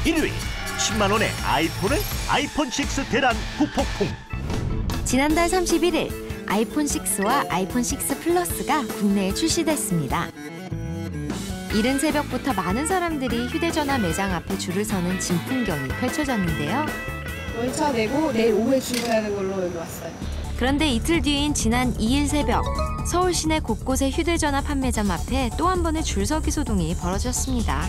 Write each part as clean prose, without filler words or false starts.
1위 10만 원의 아이폰을 아이폰 6 대란 후폭풍. 지난달 31일 아이폰 6와 아이폰 6 플러스가 국내에 출시됐습니다. 이른 새벽부터 많은 사람들이 휴대전화 매장 앞에 줄을 서는 진풍경이 펼쳐졌는데요. 월차 내고 내일 오후에 출근하는 걸로 여기 왔어요. 그런데 이틀 뒤인 지난 2일 새벽 서울 시내 곳곳의 휴대전화 판매점 앞에 또 한 번의 줄서기 소동이 벌어졌습니다.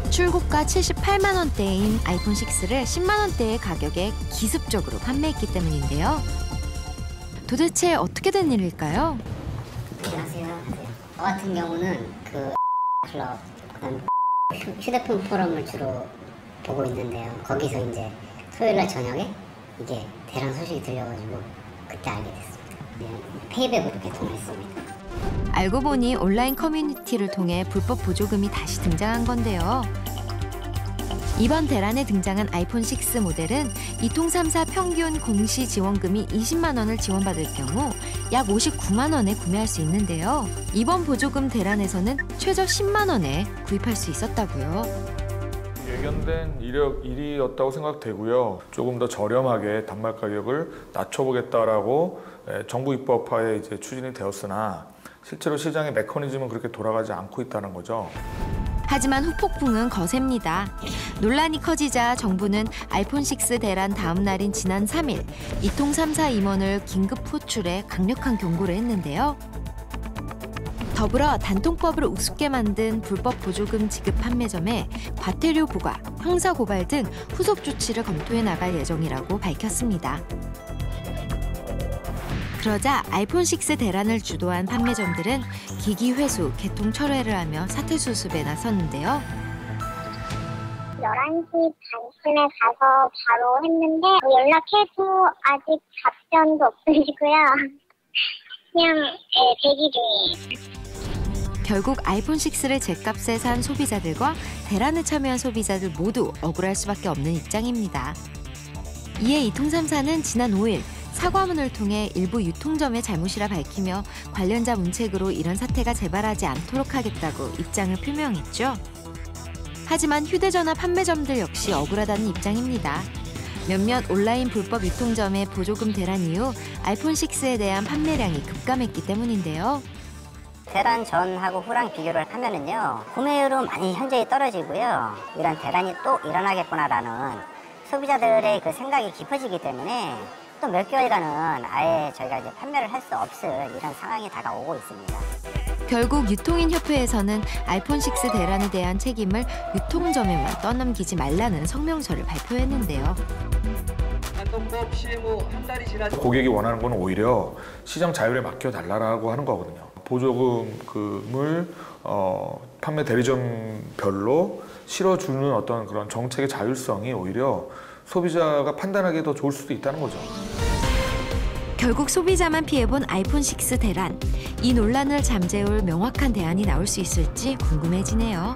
출고가 78만 원대인 아이폰 6를 10만 원대의 가격에 기습적으로 판매했기 때문인데요. 도대체 어떻게 된 일일까요? 안녕하세요. 저 같은 경우는 클럽, 그다음 휴대폰 포럼을 주로 보고 있는데요. 거기서 이제 토요일날 저녁에 이게 대란 소식이 들려가지고 그때 알게 됐습니다. 네, 페이백으로 개통했습니다. 알고 보니 온라인 커뮤니티를 통해 불법 보조금이 다시 등장한 건데요. 이번 대란에 등장한 아이폰 6 모델은 이통 3사 평균 공시 지원금이 20만 원을 지원받을 경우 약 59만 원에 구매할 수 있는데요. 이번 보조금 대란에서는 최저 10만 원에 구입할 수 있었다고요. 예견된 일이었다고 생각되고요. 조금 더 저렴하게 단말 가격을 낮춰보겠다라고 정부 입법화에 이제 추진이 되었으나 실제로 시장의 메커니즘은 그렇게 돌아가지 않고 있다는 거죠. 하지만 후폭풍은 거셉니다. 논란이 커지자 정부는 아이폰 6 대란 다음 날인 지난 3일 이통 3사 임원을 긴급 호출해 강력한 경고를 했는데요. 더불어 단통법을 우습게 만든 불법 보조금 지급 판매점에 과태료 부과, 형사 고발 등 후속 조치를 검토해 나갈 예정이라고 밝혔습니다. 그러자 아이폰 6 대란을 주도한 판매점들은 기기 회수, 개통 철회를 하며 사태 수습에 나섰는데요. 11시 반쯤에 가서 바로 했는데 연락해도 아직 답변도 없으시고요. 그냥 대기 중이에요. 결국 아이폰 6를 죗값에 산 소비자들과 대란에 참여한 소비자들 모두 억울할 수밖에 없는 입장입니다. 이에 이통 3사는 지난 5일 사과문을 통해 일부 유통점의 잘못이라 밝히며 관련자 문책으로 이런 사태가 재발하지 않도록 하겠다고 입장을 표명했죠. 하지만 휴대전화 판매점들 역시 억울하다는 입장입니다. 몇몇 온라인 불법 유통점의 보조금 대란 이후 아이폰 6에 대한 판매량이 급감했기 때문인데요. 대란 전하고 후랑 비교를 하면은요, 구매율은 많이 현저히 떨어지고요. 이런 대란이 또 일어나겠구나라는 소비자들의 그 생각이 깊어지기 때문에 또 몇 개월간은 아예 저희가 이제 판매를 할 수 없을 이런 상황이 다가오고 있습니다. 결국 유통인협회에서는 아이폰 6 대란에 대한 책임을 유통점에만 떠넘기지 말라는 성명서를 발표했는데요. 단통법 시행 후 한 달이 지나서 고객이 원하는 건 오히려 시장 자율에 맡겨달라고 하는 거거든요. 보조금을 판매 대리점별로 실어주는 어떤 그런 정책의 자율성이 오히려 소비자가 판단하기에 더 좋을 수도 있다는 거죠. 결국 소비자만 피해본 아이폰 6 대란. 이 논란을 잠재울 명확한 대안이 나올 수 있을지 궁금해지네요.